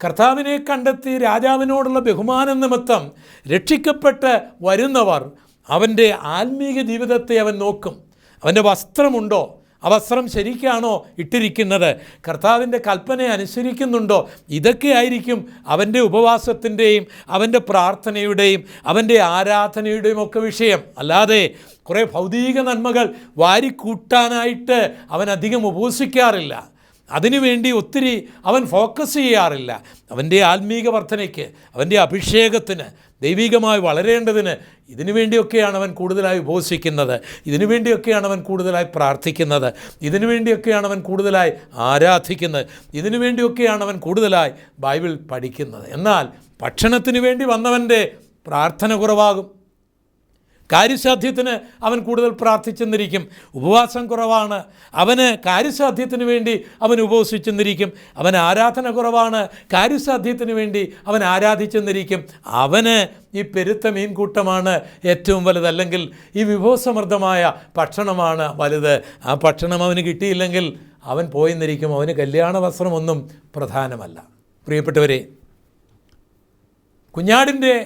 കർത്താവിനെ കണ്ടെത്തി രാജാവിനോടുള്ള ബഹുമാന നിമിത്തം രക്ഷിക്കപ്പെട്ട് വരുന്നവർ അവൻ്റെ ആത്മീക ജീവിതത്തെ അവൻ നോക്കും. അവൻ്റെ വസ്ത്രമുണ്ടോ? ആ വസ്ത്രം ശരിക്കാണോ ഇട്ടിരിക്കുന്നത്? കർത്താവിൻ്റെ കൽപ്പന അനുസരിക്കുന്നുണ്ടോ? ഇതൊക്കെ ആയിരിക്കും അവൻ്റെ ഉപവാസത്തിൻ്റെയും അവൻ്റെ പ്രാർത്ഥനയുടെയും അവൻ്റെ ആരാധനയുടെയും ഒക്കെ വിഷയം. അല്ലാതെ കുറേ ഭൗതിക നന്മകൾ വാരിക്കൂട്ടാനായിട്ട് അവൻ അധികം ഉപവസിക്കാറില്ല. അതിനുവേണ്ടി ഒത്തിരി അവൻ ഫോക്കസ് ചെയ്യാറില്ല. അവൻ്റെ ആത്മീക വർധനയ്ക്ക്, അവൻ്റെ അഭിഷേകത്തിന്, ദൈവികമായി വളരേണ്ടതിന് ഇതിനു വേണ്ടിയൊക്കെയാണ് അവൻ കൂടുതലായി ഉപവസിക്കുന്നത്. ഇതിനു വേണ്ടിയൊക്കെയാണ് അവൻ കൂടുതലായി പ്രാർത്ഥിക്കുന്നത്. ഇതിനു വേണ്ടിയൊക്കെയാണ് അവൻ കൂടുതലായി ആരാധിക്കുന്നത്. ഇതിനു വേണ്ടിയൊക്കെയാണ് അവൻ കൂടുതലായി ബൈബിൾ പഠിക്കുന്നത്. എന്നാൽ ഭക്ഷണത്തിന് വേണ്ടി വന്നവൻ്റെ പ്രാർത്ഥന കുറവാകും. കാര്യസാധ്യത്തിന് അവൻ കൂടുതൽ പ്രാർത്ഥിച്ചെന്നിരിക്കും. ഉപവാസം കുറവാണ്, അവന് കാര്യസാധ്യത്തിന് വേണ്ടി അവൻ ഉപവസിച്ചെന്നിരിക്കും. അവൻ ആരാധന കുറവാണ്, കാര്യസാധ്യത്തിന് വേണ്ടി അവൻ ആരാധിച്ചെന്നിരിക്കും. അവന് ഈ പെരുത്ത മീൻകൂട്ടമാണ് ഏറ്റവും വലുത്, അല്ലെങ്കിൽ ഈ വിഭവസമൃദ്ധമായ ഭക്ഷണമാണ് വലുത്. ആ ഭക്ഷണം അവന് കിട്ടിയില്ലെങ്കിൽ അവൻ പോയെന്നിരിക്കും. അവന് കല്യാണ വസ്ത്രമൊന്നും പ്രധാനമല്ല. പ്രിയപ്പെട്ടവരെ, കുഞ്ഞാടിൻ്റെ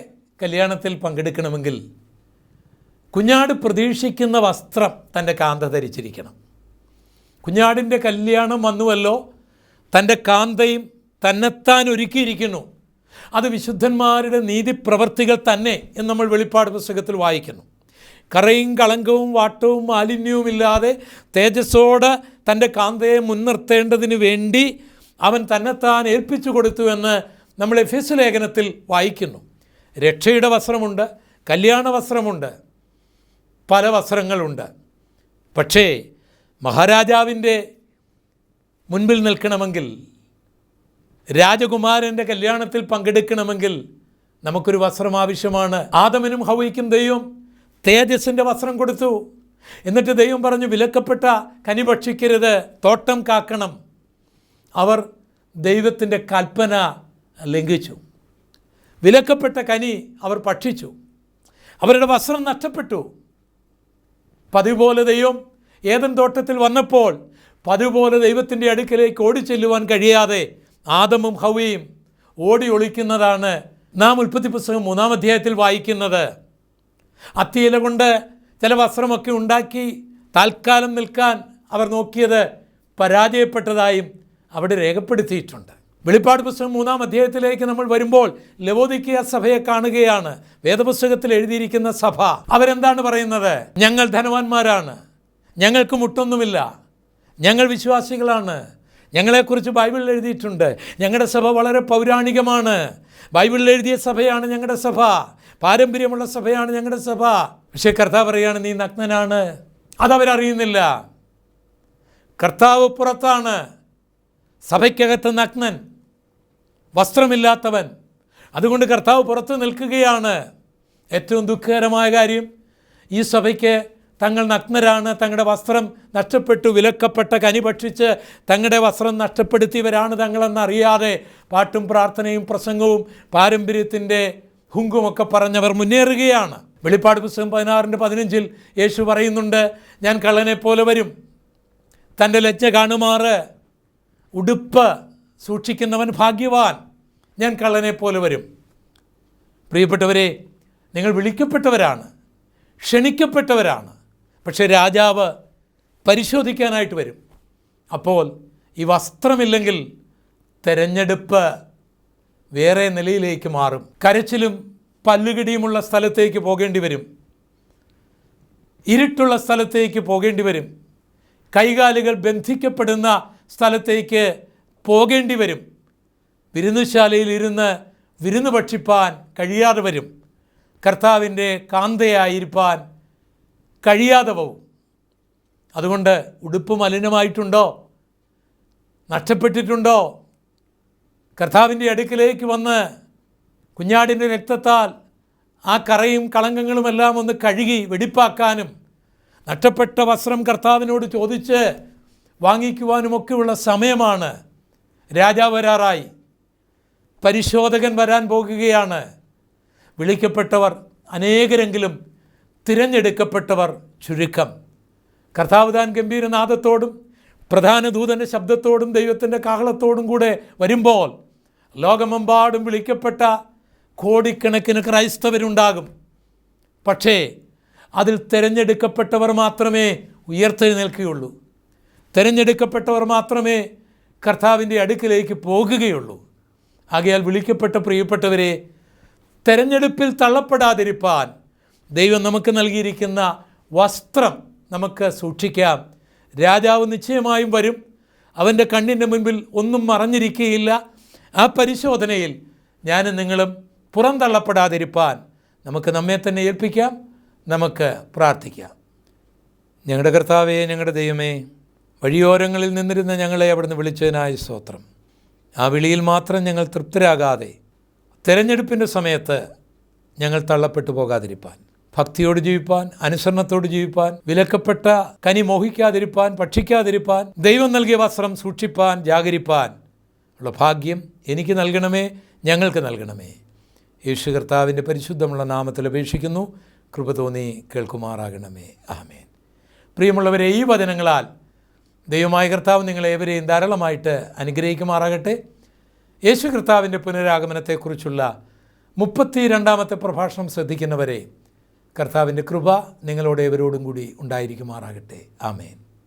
കല്യാണത്തിൽ പങ്കെടുക്കണമെങ്കിൽ കുഞ്ഞാട് പ്രതീക്ഷിക്കുന്ന വസ്ത്രം തൻ്റെ കാന്ത ധരിച്ചിരിക്കണം. കുഞ്ഞാടിൻ്റെ കല്യാണം വന്നുവല്ലോ, തൻ്റെ കാന്തയും തന്നെത്താൻ ഒരുക്കിയിരിക്കുന്നു. അത് വിശുദ്ധന്മാരുടെ നീതിപ്രവർത്തികൾ തന്നെ എന്ന് നമ്മൾ വെളിപ്പാട് പുസ്തകത്തിൽ വായിക്കുന്നു. കറയും കളങ്കവും വാട്ടവും മാലിന്യവുമില്ലാതെ തേജസ്സോടെ തൻ്റെ കാന്തയെ മുൻനിർത്തേണ്ടതിന് വേണ്ടി അവൻ തന്നെത്താൻ ഏൽപ്പിച്ചു കൊടുത്തുവെന്ന് നമ്മൾ എഫെസ്യ ലേഖനത്തിൽ വായിക്കുന്നു. രക്ഷയുടെ വസ്ത്രമുണ്ട്, കല്യാണ വസ്ത്രമുണ്ട്, പല വസ്ത്രങ്ങളുണ്ട്. പക്ഷേ മഹാരാജാവിൻ്റെ മുൻപിൽ നിൽക്കണമെങ്കിൽ, രാജകുമാരൻ്റെ കല്യാണത്തിൽ പങ്കെടുക്കണമെങ്കിൽ നമുക്കൊരു വസ്ത്രം ആവശ്യമാണ്. ആദമിനും ഹവ്വയ്ക്കും ദൈവം തേജസ്സിൻ്റെ വസ്ത്രം കൊടുത്തു. എന്നിട്ട് ദൈവം പറഞ്ഞു, വിലക്കപ്പെട്ട കനി ഭക്ഷിക്കരുത്, തോട്ടം കാക്കണം. അവർ ദൈവത്തിൻ്റെ കൽപ്പന ലംഘിച്ചു. വിലക്കപ്പെട്ട കനി അവർ ഭക്ഷിച്ചു. അവരുടെ വസ്ത്രം നഷ്ടപ്പെട്ടു. പതിവ് പോലെ ദൈവം ഏദൻ തോട്ടത്തിൽ വന്നപ്പോൾ പതിവ് പോലെ ദൈവത്തിൻ്റെ അടുക്കലേക്ക് ഓടിച്ചെല്ലുവാൻ കഴിയാതെ ആദമും ഹവ്വയും ഓടി ഒളിക്കുന്നതാണ് നാം ഉൽപ്പത്തി പുസ്തകം 3-ാം അധ്യായത്തിൽ വായിക്കുന്നത്. അത്തിയില കൊണ്ട് ചില വസ്ത്രമൊക്കെ ഉണ്ടാക്കി താൽക്കാലം നിൽക്കാൻ അവർ നോക്കിയത് പരാജയപ്പെട്ടതായും അവിടെ രേഖപ്പെടുത്തിയിട്ടുണ്ട്. വെളിപ്പാട് പുസ്തകം 3-ാം അധ്യായത്തിലേക്ക് നമ്മൾ വരുമ്പോൾ ലവോദിക്കിയ സഭയെ കാണുകയാണ്. വേദപുസ്തകത്തിൽ എഴുതിയിരിക്കുന്ന സഭ അവരെന്താണ് പറയുന്നത്? ഞങ്ങൾ ധനവാന്മാരാണ്, ഞങ്ങൾക്ക് മുട്ടൊന്നുമില്ല, ഞങ്ങൾ വിശ്വാസികളാണ്, ഞങ്ങളെക്കുറിച്ച് ബൈബിളിൽ എഴുതിയിട്ടുണ്ട്, ഞങ്ങളുടെ സഭ വളരെ പൗരാണികമാണ്, ബൈബിളിൽ എഴുതിയ സഭയാണ് ഞങ്ങളുടെ സഭ, പാരമ്പര്യമുള്ള സഭയാണ് ഞങ്ങളുടെ സഭ. പക്ഷേ കർത്താവ് പറയുകയാണ്, നീ നഗ്നനാണ്. അതവരറിയുന്നില്ല. കർത്താവ് പുറത്താണ്, സഭയ്ക്കകത്ത് നഗ്നൻ, വസ്ത്രമില്ലാത്തവൻ. അതുകൊണ്ട് കർത്താവ് പുറത്ത് നിൽക്കുകയാണ്. ഏറ്റവും ദുഃഖകരമായ കാര്യം, ഈ സഭയ്ക്ക് തങ്ങൾ നഗ്നരാണ്, തങ്ങളുടെ വസ്ത്രം നഷ്ടപ്പെട്ടു, വിലക്കപ്പെട്ട കനി ഭക്ഷിച്ച് തങ്ങളുടെ വസ്ത്രം നഷ്ടപ്പെടുത്തിയവരാണ് തങ്ങളെന്നറിയാതെ പാട്ടും പ്രാർത്ഥനയും പ്രസംഗവും പാരമ്പര്യത്തിൻ്റെ ഹുങ്കുമൊക്കെ പറഞ്ഞവർ മുന്നേറുകയാണ്. വെളിപ്പാട് പുസ്തകം 16:15 യേശു പറയുന്നുണ്ട്, ഞാൻ കള്ളനെപ്പോലെ വരും, തൻ്റെ ലജ്ജ കാണുമാറ് ഉടുപ്പ് സൂക്ഷിക്കുന്നവൻ ഭാഗ്യവാൻ, ഞാൻ കള്ളനെപ്പോലെ വരും. പ്രിയപ്പെട്ടവരെ, നിങ്ങൾ വിളിക്കപ്പെട്ടവരാണ്, ക്ഷണിക്കപ്പെട്ടവരാണ്. പക്ഷേ രാജാവ് പരിശോധിക്കാനായിട്ട് വരും. അപ്പോൾ ഈ വസ്ത്രമില്ലെങ്കിൽ തെരഞ്ഞെടുപ്പ് വേറെ നിലയിലേക്ക് മാറും. കരച്ചിലും പല്ലുകടിയുമുള്ള സ്ഥലത്തേക്ക് പോകേണ്ടി വരും, ഇരുട്ടുള്ള സ്ഥലത്തേക്ക് പോകേണ്ടി വരും, കൈകാലുകൾ ബന്ധിക്കപ്പെടുന്ന സ്ഥലത്തേക്ക് പോകേണ്ടി വരും, വിരുന്നുശാലയിൽ ഇരുന്ന് വിരുന്ന് ഭക്ഷിപ്പാൻ കഴിയാതെ വരും, കർത്താവിൻ്റെ കാന്തയായിരിക്കാൻ കഴിയാതെ പോകും. അതുകൊണ്ട് ഉടുപ്പ് മലിനമായിട്ടുണ്ടോ, നഷ്ടപ്പെട്ടിട്ടുണ്ടോ, കർത്താവിൻ്റെ അടുക്കിലേക്ക് വന്ന് കുഞ്ഞാടിൻ്റെ രക്തത്താൽ ആ കറയും കളങ്കങ്ങളുമെല്ലാം ഒന്ന് കഴുകി വെടിപ്പാക്കാനും നഷ്ടപ്പെട്ട വസ്ത്രം കർത്താവിനോട് ചോദിച്ച് വാങ്ങിക്കുവാനുമൊക്കെയുള്ള സമയമാണ്. രാജാവ് വരാറായി, പരിശോധകൻ വരാൻ പോകുകയാണ്. വിളിക്കപ്പെട്ടവർ അനേകരെങ്കിലും തിരഞ്ഞെടുക്കപ്പെട്ടവർ ചുരുക്കം. കർത്താവ് താൻ ഗംഭീരനാദത്തോടും പ്രധാന ദൂതൻ്റെ ശബ്ദത്തോടും ദൈവത്തിൻ്റെ കാഹളത്തോടും കൂടെ വരുമ്പോൾ ലോകമെമ്പാടും വിളിക്കപ്പെട്ട കോടിക്കണക്കിന് ക്രൈസ്തവരുണ്ടാകും. പക്ഷേ അതിൽ തിരഞ്ഞെടുക്കപ്പെട്ടവർ മാത്രമേ ഉയർത്തെഴുന്നേൽക്കുകയുള്ളൂ. തിരഞ്ഞെടുക്കപ്പെട്ടവർ മാത്രമേ കർത്താവിൻ്റെ അടുക്കിലേക്ക് പോകുകയുള്ളൂ. ആകയാൽ വിളിക്കപ്പെട്ട പ്രിയപ്പെട്ടവരെ, തിരഞ്ഞെടുപ്പിൽ തള്ളപ്പെടാതിരിപ്പാൻ ദൈവം നമുക്ക് നൽകിയിരിക്കുന്ന വസ്ത്രം നമുക്ക് സൂക്ഷിക്കാം. രാജാവ് നിശ്ചയമായും വരും. അവൻ്റെ കണ്ണിൻ്റെ മുൻപിൽ ഒന്നും മറഞ്ഞിരിക്കുകയില്ല. ആ പരിശോധനയിൽ ഞാനും നിങ്ങളും പുറന്തള്ളപ്പെടാതിരിപ്പാൻ നമുക്ക് നമ്മെ തന്നെ ഏൽപ്പിക്കാം. നമുക്ക് പ്രാർത്ഥിക്കാം. ഞങ്ങളുടെ കർത്താവേ, ഞങ്ങളുടെ ദൈവമേ, വഴിയോരങ്ങളിൽ നിന്നിരുന്ന ഞങ്ങളെ അവിടുന്ന് വിളിച്ചതിനായ സ്തോത്രം. ആ വിളിയിൽ മാത്രം ഞങ്ങൾ തൃപ്തരാകാതെ തിരഞ്ഞെടുപ്പിൻ്റെ സമയത്ത് ഞങ്ങൾ തള്ളപ്പെട്ടു പോകാതിരിപ്പാൻ, ഭക്തിയോട് ജീവിപ്പാൻ, അനുസരണത്തോട് ജീവിപ്പാൻ, വിലക്കപ്പെട്ട കനി മോഹിക്കാതിരിപ്പാൻ, ഭക്ഷിക്കാതിരിപ്പാൻ, ദൈവം നൽകിയ വസ്ത്രം സൂക്ഷിപ്പാൻ, ജാഗരിപ്പാൻ ഉള്ള ഭാഗ്യം എനിക്ക് നൽകണമേ, ഞങ്ങൾക്ക് നൽകണമേ. യേശു കർത്താവിൻ്റെ പരിശുദ്ധമുള്ള നാമത്തിൽ അപേക്ഷിക്കുന്നു. കൃപ തോന്നി കേൾക്കുമാറാകണമേ. ആമേൻ. പ്രിയമുള്ളവരെ, ഈ വചനങ്ങളാൽ ദൈവമായ കർത്താവ് നിങ്ങളേവരെയും ധാരാളമായിട്ട് അനുഗ്രഹിക്കുമാറാകട്ടെ. യേശു കർത്താവിൻ്റെ പുനരാഗമനത്തെക്കുറിച്ചുള്ള 32ാമത്തെ പ്രഭാഷണം ശ്രദ്ധിക്കുന്നവരെ കർത്താവിൻ്റെ കൃപ നിങ്ങളോട് ഏവരോടും കൂടി ഉണ്ടായിരിക്കുമാറാകട്ടെ. ആമേൻ.